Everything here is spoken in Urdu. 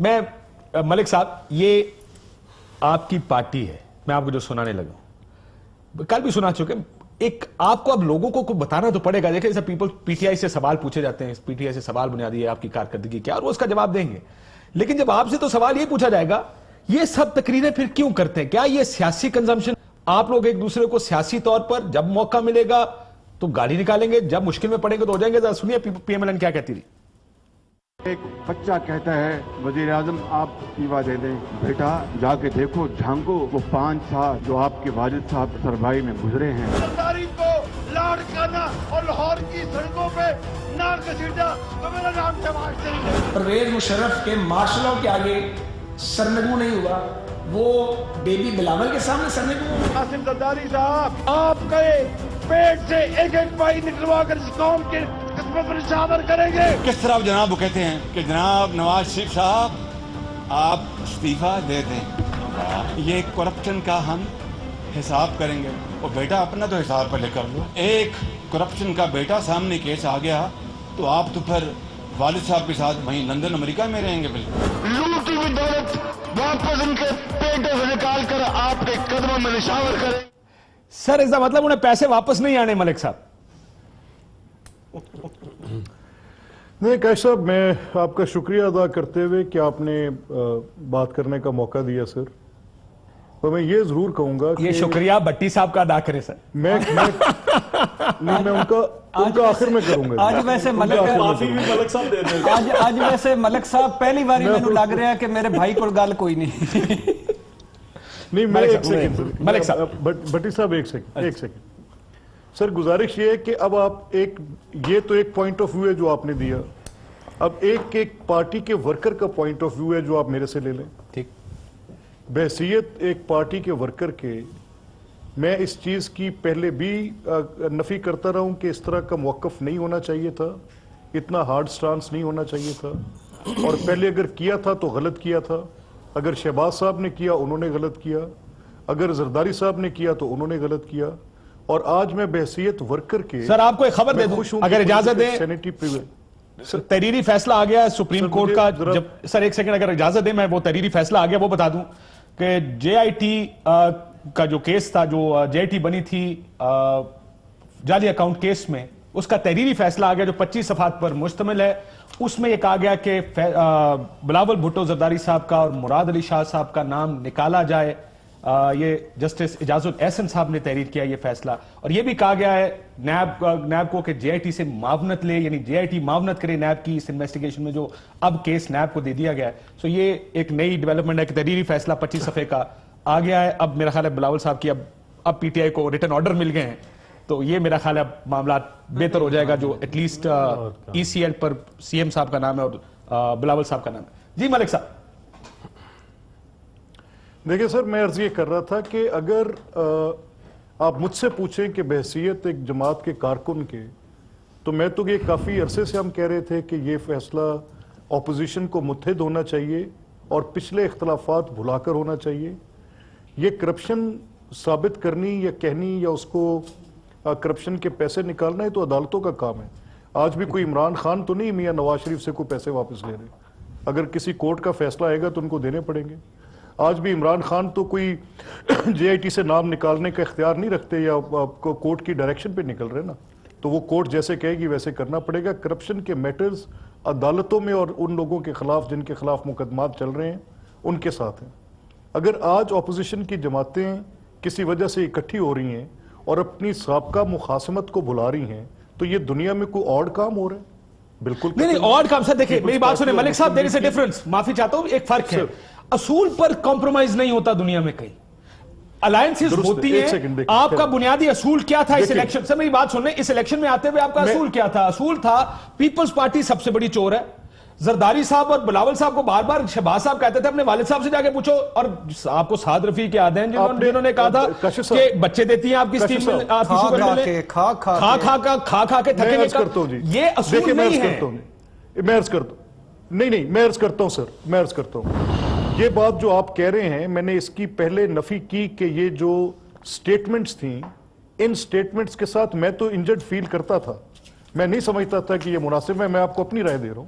میں ملک صاحب یہ آپ کی پارٹی ہے, میں آپ کو جو سنانے لگا کل بھی سنا چکے, ایک آپ کو اب لوگوں کو بتانا تو پڑے گا. دیکھیں جیسے پیپل پی ٹی آئی سے سوال پوچھے جاتے ہیں, پی ٹی آئی سے سوال بنیادی ہے آپ کی کارکردگی کیا, اور وہ اس کا جواب دیں گے. لیکن جب آپ سے تو سوال یہ پوچھا جائے گا یہ سب تقریریں پھر کیوں کرتے ہیں, کیا یہ سیاسی کنزمپشن, آپ لوگ ایک دوسرے کو سیاسی طور پر جب موقع ملے گا تو گالی نکالیں گے, جب مشکل میں پڑیں گے تو ہو جائیں گے. ذرا سنیے پی ایم ایل این کیا کہتی تھی. ایک بچہ کہتا ہے وزیر اعظم آپ استعفیٰ دے دیں, بیٹا جا کے دیکھو جھانکو وہ 5 سال جو آپ کے والد صاحب سربراہی میں گزرے ہیں. سرداری کو لاڈ کرنا اور لاہور کی سڑکوں پہ نار گھسیٹنا تو میرا نام شہباز شریف ہے. پرویز مشرف کے مارشلوں کے آگے سرنگو نہیں ہوا, وہ بیبی بلاول کے سامنے سرنگو ہوا. قاسم زرداری صاحب آپ کے پیٹ سے ایک ایک پائی نکلوا کر اس قوم کے قسمت پر نشاور کریں گے. کس طرح جناب وہ کہتے ہیں کہ جناب نواز شریف صاحب آپ استعفیٰ دے دیں, یہ کرپشن کا ہم حساب کریں گے. اور بیٹا اپنا تو حساب پہلے کر لو, ایک کرپشن کا بیٹا سامنے کیس آ گیا تو آپ تو پھر والد صاحب کے ساتھ وہیں لندن امریکہ میں رہیں گے. بالکل لوٹی ہوئی دولت واپس ان کے پیٹوں سے نکال کر آپ کے قدموں میں نشاور کریں. سر اس کا مطلب انہیں پیسے واپس نہیں آنے ملک صاحب. نہیں کیش صاحب, میں آپ کا شکریہ ادا کرتے ہوئے کہ آپ نے بات کرنے کا موقع دیا سر, تو میں یہ ضرور کہوں گا کہ یہ شکریہ بٹی صاحب کا ادا کرے سر. میں ان کا آخر میں کروں گا. آج ویسے ملک صاحب پہلی باری میں لگ رہا ہے کہ میرے بھائی کو گل کوئی نہیں. نہیں میں ایک سیکنڈ ملک صاحب, بٹی صاحب ایک سیکنڈ سر, گزارش یہ ہے کہ اب آپ یہ تو ایک پوائنٹ آف ویو ہے جو آپ نے دیا, اب ایک پارٹی کے ورکر کا پوائنٹ آف ویو ہے جو آپ میرے سے لے لیں. ٹھیک, بحیثیت ایک پارٹی کے ورکر کے میں اس چیز کی پہلے بھی نفی کرتا رہا ہوں کہ اس طرح کا موقف نہیں ہونا چاہیے تھا, اتنا ہارڈ سٹانس نہیں ہونا چاہیے تھا, اور پہلے اگر کیا تھا تو غلط کیا تھا. اگر شہباز صاحب نے کیا انہوں نے غلط کیا, اگر زرداری صاحب نے کیا تو انہوں نے غلط کیا. اور آج میں بحیثیت ورکر کے سر آپ کو ایک خبر دے دوں اگر اجازت دیں, تحریری فیصلہ آ گیا سپریم کورٹ کا. جب سر ایک سیکنڈ اگر اجازت دیں میں وہ تحریری فیصلہ آ گیا وہ بتا دوں کہ جے آئی ٹی کا جو کیس تھا, جو جے آئی ٹی بنی تھی جعلی اکاؤنٹ کیس میں, اس کا تحریری فیصلہ آ گیا جو 25 صفحات پر مشتمل ہے. اس میں یہ کہا گیا کہ بلاول بھٹو زرداری صاحب کا اور مراد علی شاہ صاحب کا نام نکالا جائے. یہ جسٹس اعجاز الاحسن صاحب نے تحریر کیا یہ فیصلہ, اور یہ بھی کہا گیا ہے نیب کو کہ جے آئی ٹی سے معاونت لے, یعنی جے آئی ٹی معاونت کرے نیب کی اس انویسٹیگیشن میں جو اب کیس نیب کو دے دیا گیا ہے. سو یہ ایک نئی ڈیولپمنٹ ہے کہ تحریری فیصلہ 25 صفحے کا آ گیا ہے. اب میرا خیال ہے بلاول صاحب کی اب پی ٹی آئی کو ریٹن آرڈر مل گئے ہیں, تو یہ میرا خیال ہے اب معاملات بہتر ہو جائے گا. جو at least E C L پر سی ایم صاحب کا نام ہے اور بلاول صاحب کا نام ہے. جی ملک صاحب. دیکھیں سر, میں عرض یہ کر رہا تھا کہ اگر آپ مجھ سے پوچھیں کہ بحیثیت ایک جماعت کے کارکن کے, تو میں تو یہ کافی عرصے سے ہم کہہ رہے تھے کہ یہ فیصلہ اپوزیشن کو متحد ہونا چاہیے اور پچھلے اختلافات بھلا کر ہونا چاہیے. یہ کرپشن ثابت کرنی یا کہنی یا اس کو کرپشن کے پیسے نکالنا ہے تو عدالتوں کا کام ہے. آج بھی کوئی عمران خان تو نہیں میاں نواز شریف سے کوئی پیسے واپس لے رہے, اگر کسی کورٹ کا فیصلہ آئے گا تو ان کو دینے پڑیں گے. آج بھی عمران خان تو کوئی جے آئی ٹی سے نام نکالنے کا اختیار نہیں رکھتے یا کورٹ کی ڈائریکشن پہ نکل رہے نا, تو وہ کورٹ جیسے کہے گی ویسے کرنا پڑے گا. کرپشن کے میٹرز عدالتوں میں اور ان لوگوں کے خلاف جن کے خلاف مقدمات چل رہے ہیں ان کے ساتھ ہیں. اگر آج اپوزیشن کی جماعتیں کسی وجہ سے اکٹھی ہو رہی ہیں اور اپنی سابقہ مخاصمت کو بلا رہی ہیں تو یہ دنیا میں کوئی اور کام ہو رہا ہے. بالکل نہیں اور کام. سر دیکھیں میری بات سنیں ملک صاحب, دیر از اے ڈفرنس, معافی چاہتا ہوں, ایک فرق ہے. اصول پر کمپرومائز نہیں ہوتا دنیا میں کہیں, الائنسز ہوتی ہیں. آپ کا بنیادی اصول کیا تھا اس الیکشن سے؟ میری بات سن لیں, اس الیکشن میں آتے ہوئے آپ کا اصول کیا تھا؟ اصول تھا پیپلز پارٹی سب سے بڑی چور ہے. زرداری صاحب اور بلاول صاحب کو بار بار شہباز صاحب کہتے تھے اپنے والد صاحب سے جا کے پوچھو, اور آپ کو سعد رفیق یاد ہیں جنہوں نے کہا تھا کہ بچے دیتی ہیں آپ کی اسکیم میں, آپ کی شوگر ملیں, کھا کھا کے تھکے نہیں. یہ اصول نہیں ہے. میں عرض کرتا ہوں, نہیں میں عرض کرتا ہوں سر, میں عرض کرتا ہوں یہ بات جو آپ کہہ رہے ہیں, میں نے اس کی پہلے نفی کی کہ یہ جو سٹیٹمنٹس تھیں, ان سٹیٹمنٹس کے ساتھ میں تو انجرڈ فیل کرتا تھا. میں نہیں سمجھتا تھا کہ یہ مناسب ہے. میں آپ کو اپنی رائے دے رہا ہوں.